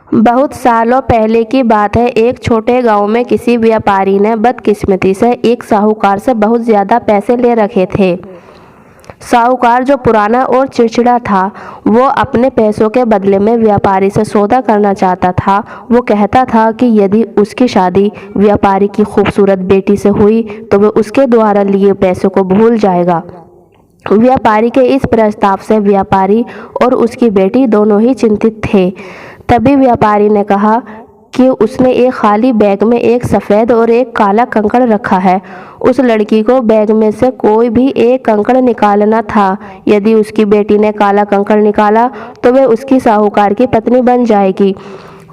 बहुत सालों पहले की बात है। एक छोटे गांव में किसी व्यापारी ने बदकिस्मती से एक साहूकार से बहुत ज़्यादा पैसे ले रखे थे। साहूकार जो पुराना और चिड़चिड़ा था, वो अपने पैसों के बदले में व्यापारी से सौदा करना चाहता था। वो कहता था कि यदि उसकी शादी व्यापारी की खूबसूरत बेटी से हुई तो वह उसके द्वारा लिए पैसों को भूल जाएगा। व्यापारी के इस प्रस्ताव से व्यापारी और उसकी बेटी दोनों ही चिंतित थे। तभी व्यापारी ने कहा कि उसने एक खाली बैग में एक सफ़ेद और एक काला कंकड़ रखा है। उस लड़की को बैग में से कोई भी एक कंकड़ निकालना था। यदि उसकी बेटी ने काला कंकड़ निकाला तो वह उसकी साहूकार की पत्नी बन जाएगी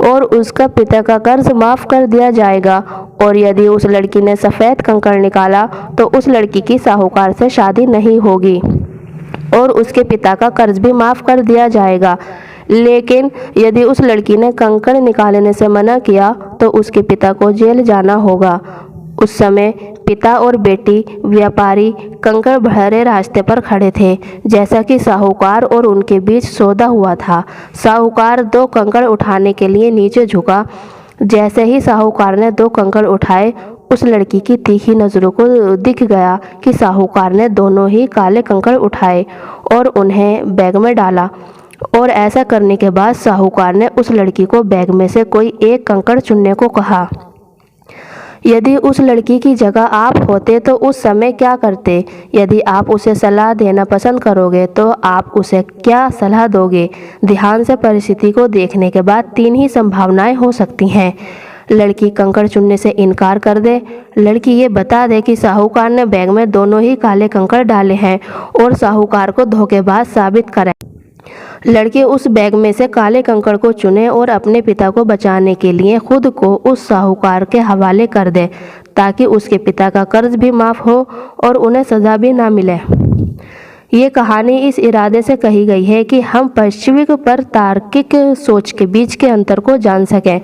और उसका पिता का कर्ज माफ़ कर दिया जाएगा। और यदि उस लड़की ने सफ़ेद कंकड़ निकाला तो उस लड़की की साहूकार से शादी नहीं होगी और उसके पिता का कर्ज भी माफ़ कर दिया जाएगा। लेकिन यदि उस लड़की ने कंकड़ निकालने से मना किया तो उसके पिता को जेल जाना होगा। उस समय पिता और बेटी व्यापारी कंकड़ भरे रास्ते पर खड़े थे। जैसा कि साहूकार और उनके बीच सौदा हुआ था, साहूकार 2 कंकड़ उठाने के लिए नीचे झुका। जैसे ही साहूकार ने 2 कंकड़ उठाए, उस लड़की की तीखी नज़रों को दिख गया कि साहूकार ने दोनों ही काले कंकड़ उठाए और उन्हें बैग में डाला। और ऐसा करने के बाद साहूकार ने उस लड़की को बैग में से कोई एक कंकड़ चुनने को कहा। यदि उस लड़की की जगह आप होते तो उस समय क्या करते? यदि आप उसे सलाह देना पसंद करोगे तो आप उसे क्या सलाह दोगे? ध्यान से परिस्थिति को देखने के बाद 3 ही संभावनाएं हो सकती हैं। लड़की कंकड़ चुनने से इनकार कर दे, लड़की ये बता दे कि साहूकार ने बैग में दोनों ही काले कंकड़ डाले हैं और साहूकार को धोखेबाज साबित करे। लड़की उस बैग में से काले कंकड़ को चुने और अपने पिता को बचाने के लिए खुद को उस साहूकार के हवाले कर दे, ताकि उसके पिता का कर्ज भी माफ़ हो और उन्हें सज़ा भी ना मिले। ये कहानी इस इरादे से कही गई है कि हम पश्चिमी पर तार्किक सोच के बीच के अंतर को जान सकें।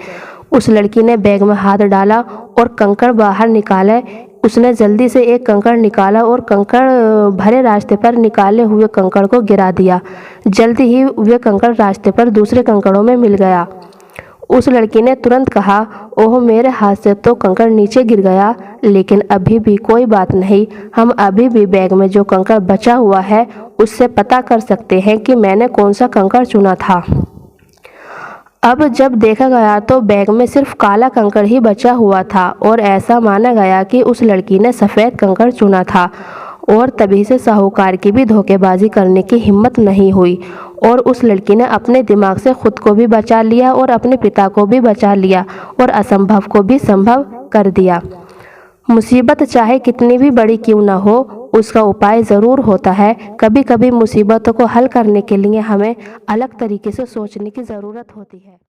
उस लड़की ने बैग में हाथ डाला और कंकड़ बाहर निकाले। उसने जल्दी से एक कंकड़ निकाला और कंकड़ भरे रास्ते पर निकाले हुए कंकड़ को गिरा दिया। जल्दी ही वह कंकड़ रास्ते पर दूसरे कंकड़ों में मिल गया। उस लड़की ने तुरंत कहा, ओह मेरे हाथ से तो कंकड़ नीचे गिर गया, लेकिन अभी भी कोई बात नहीं, हम अभी भी बैग में जो कंकड़ बचा हुआ है उससे पता कर सकते हैं कि मैंने कौन सा कंकड़ चुना था। अब जब देखा गया तो बैग में सिर्फ काला कंकड़ ही बचा हुआ था और ऐसा माना गया कि उस लड़की ने सफ़ेद कंकड़ चुना था। और तभी से साहूकार की भी धोखेबाजी करने की हिम्मत नहीं हुई और उस लड़की ने अपने दिमाग से खुद को भी बचा लिया और अपने पिता को भी बचा लिया और असंभव को भी संभव कर दिया। मुसीबत चाहे कितनी भी बड़ी क्यों ना हो, उसका उपाय ज़रूर होता है। कभी कभी मुसीबतों को हल करने के लिए हमें अलग तरीके से सोचने की ज़रूरत होती है।